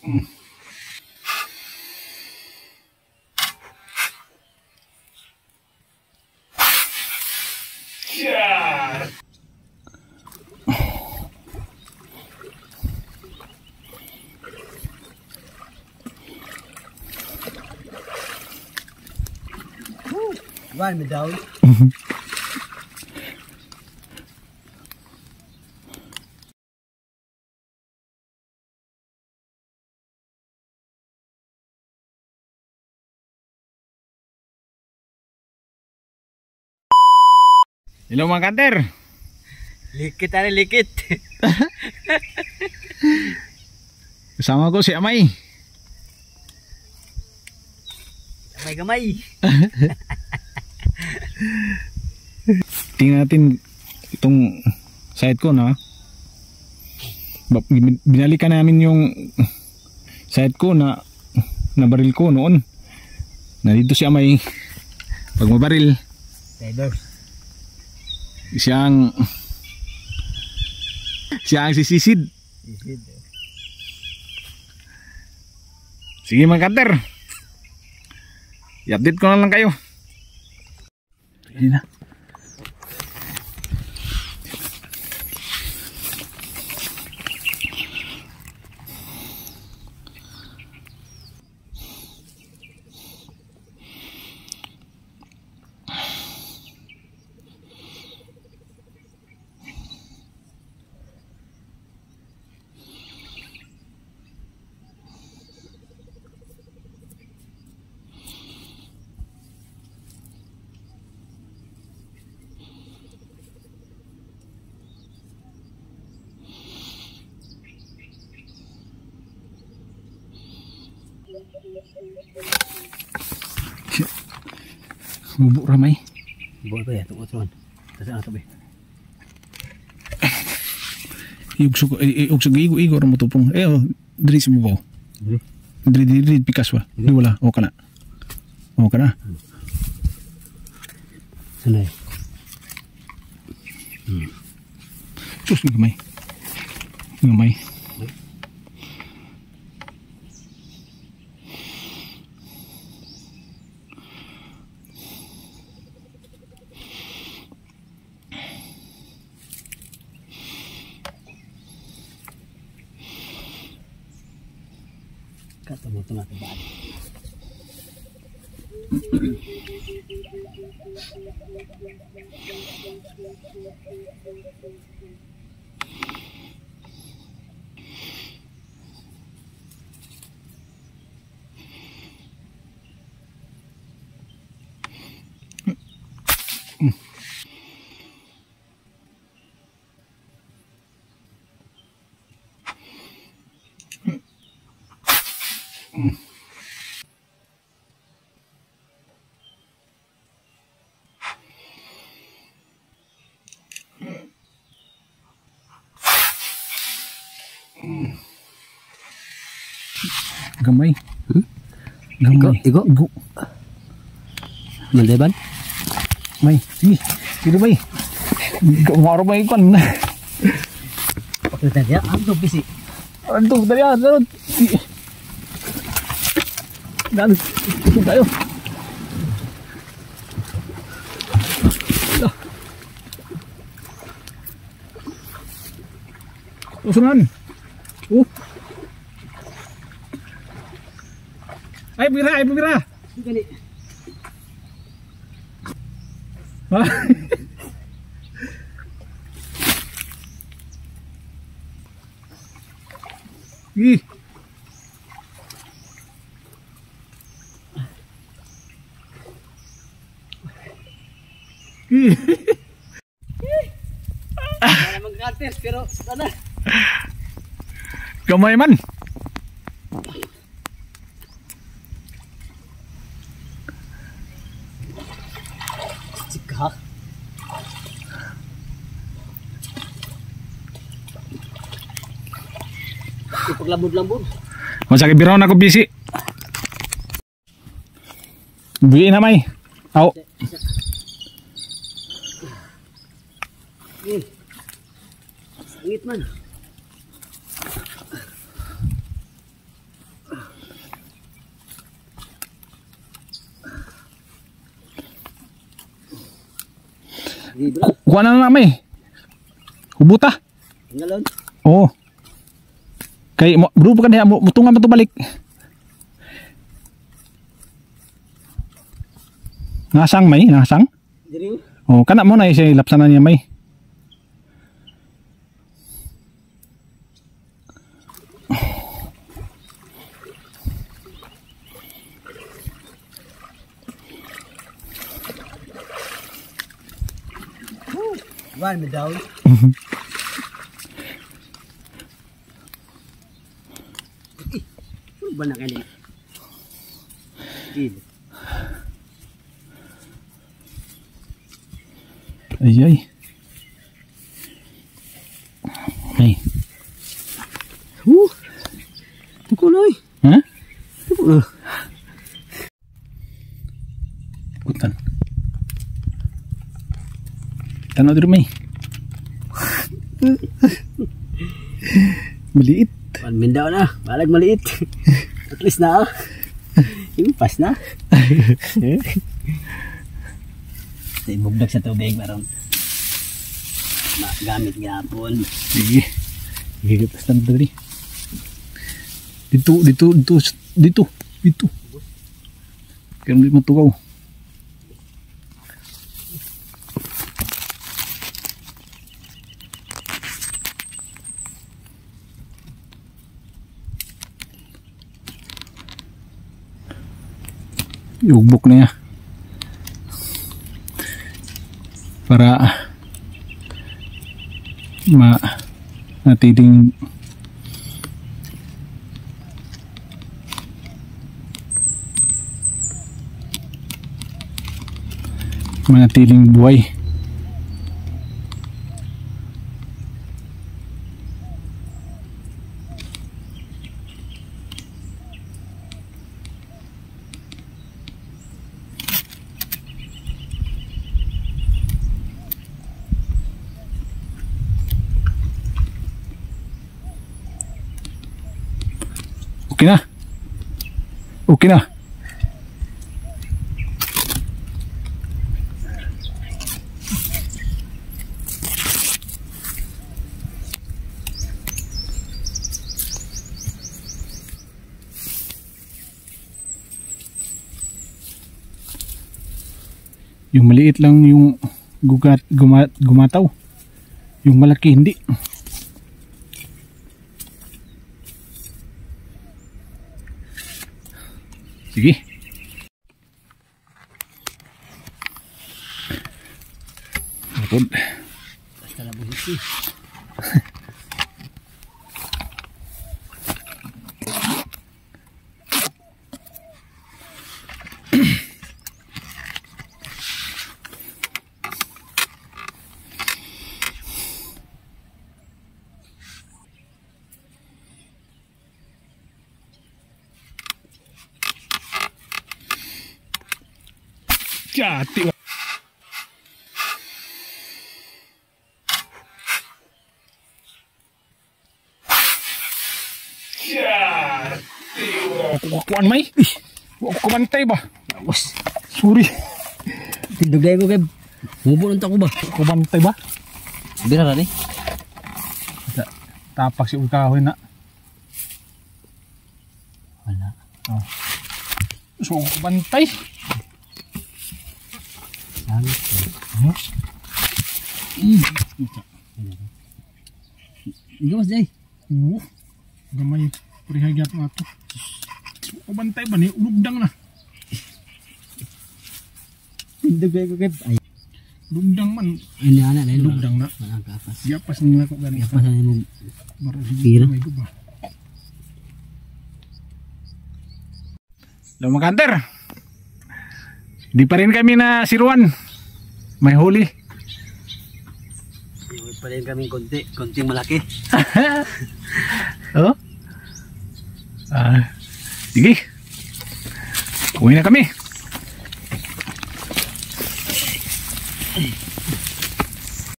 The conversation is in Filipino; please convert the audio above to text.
Run me down. Hello mga kanter. Likit ani likit. Kasama ko si Amay. Gamay. Tingnan natin itong site ko na. Binalikan namin yung site ko na baril ko noon. Nandito si Amay. Pag mabaril, siyang sisisid. Sige mga kanter, i-update ko na lang kayo. Ayan na. Bubuk ramai. Bubuk apa ya? Tunggu tuan. Kasih apa be? Iugsug igo ra mo tupong. Diri si mo. Diri pikas wa. Di wala. O kana. Sanay. Sus gamay. Gamay. Tengah tebal. Gamay. Gamay. Igo. Mandeban? May, sige. Sige may. Gawaro may ikon. Oke tadi ya, ambil bisi. Antuk tadi ya, darut. Dan, tayo. Usunan. Ay pira. Gani. Ih. Magkates pero sana. Gamay man. Cika. Paglambod-lambod. Masakit biraw na ko bisi. Buwi na may. Aw. Sangit man. Sige bro. Kuha na lang may. Hubuta. Ngalon. Oo. Kay bro ka diha mutungan man to balik. Nasang may, nasang? Diri. Oh, kana mo na siya ilapsan na niya may. One me down. Ba na kani? Gil. Ay ay. Hey. Tukuloy. Ha? Tukuloy. Kutan. Tanaw diri may. Maliit. Mindaw na, balag maliit. At least na. Impas na. Ibugdag sa tubig maron. Magamit gapon. Sige. Sige kita stand diri. Dito. Kaya hindi matugaw. Iugbok na niya. Para natiling manatiling buhay. Okay na. Okay na. Yung maliit lang yung gumataw. Yung malaki hindi. Sige. Matod. Basta na buhit. Jati. Kukuan may. Wako kumantay ba? Tapos, Sorry. tindugay ko kay mubulong ta ko ba? Kumantay ba? Bira na ni. Tapak si kahoy na. Wala. Oh. So kumantay. Sangat. Gawas day. Gamay prihagyat nga to. So kumantay ba ni ulugdang na. Tindugay ko kay ay. Lugdang man. Ano ana na Lugdang na. Ang kapas. Yapas nang ako ganito. Kapas na mo. Pira. Hello mga kanter. Di pa rin kami na siruan. May huli. Pa rin kaming konting malaki. Oh? Sige. Uwi na kami.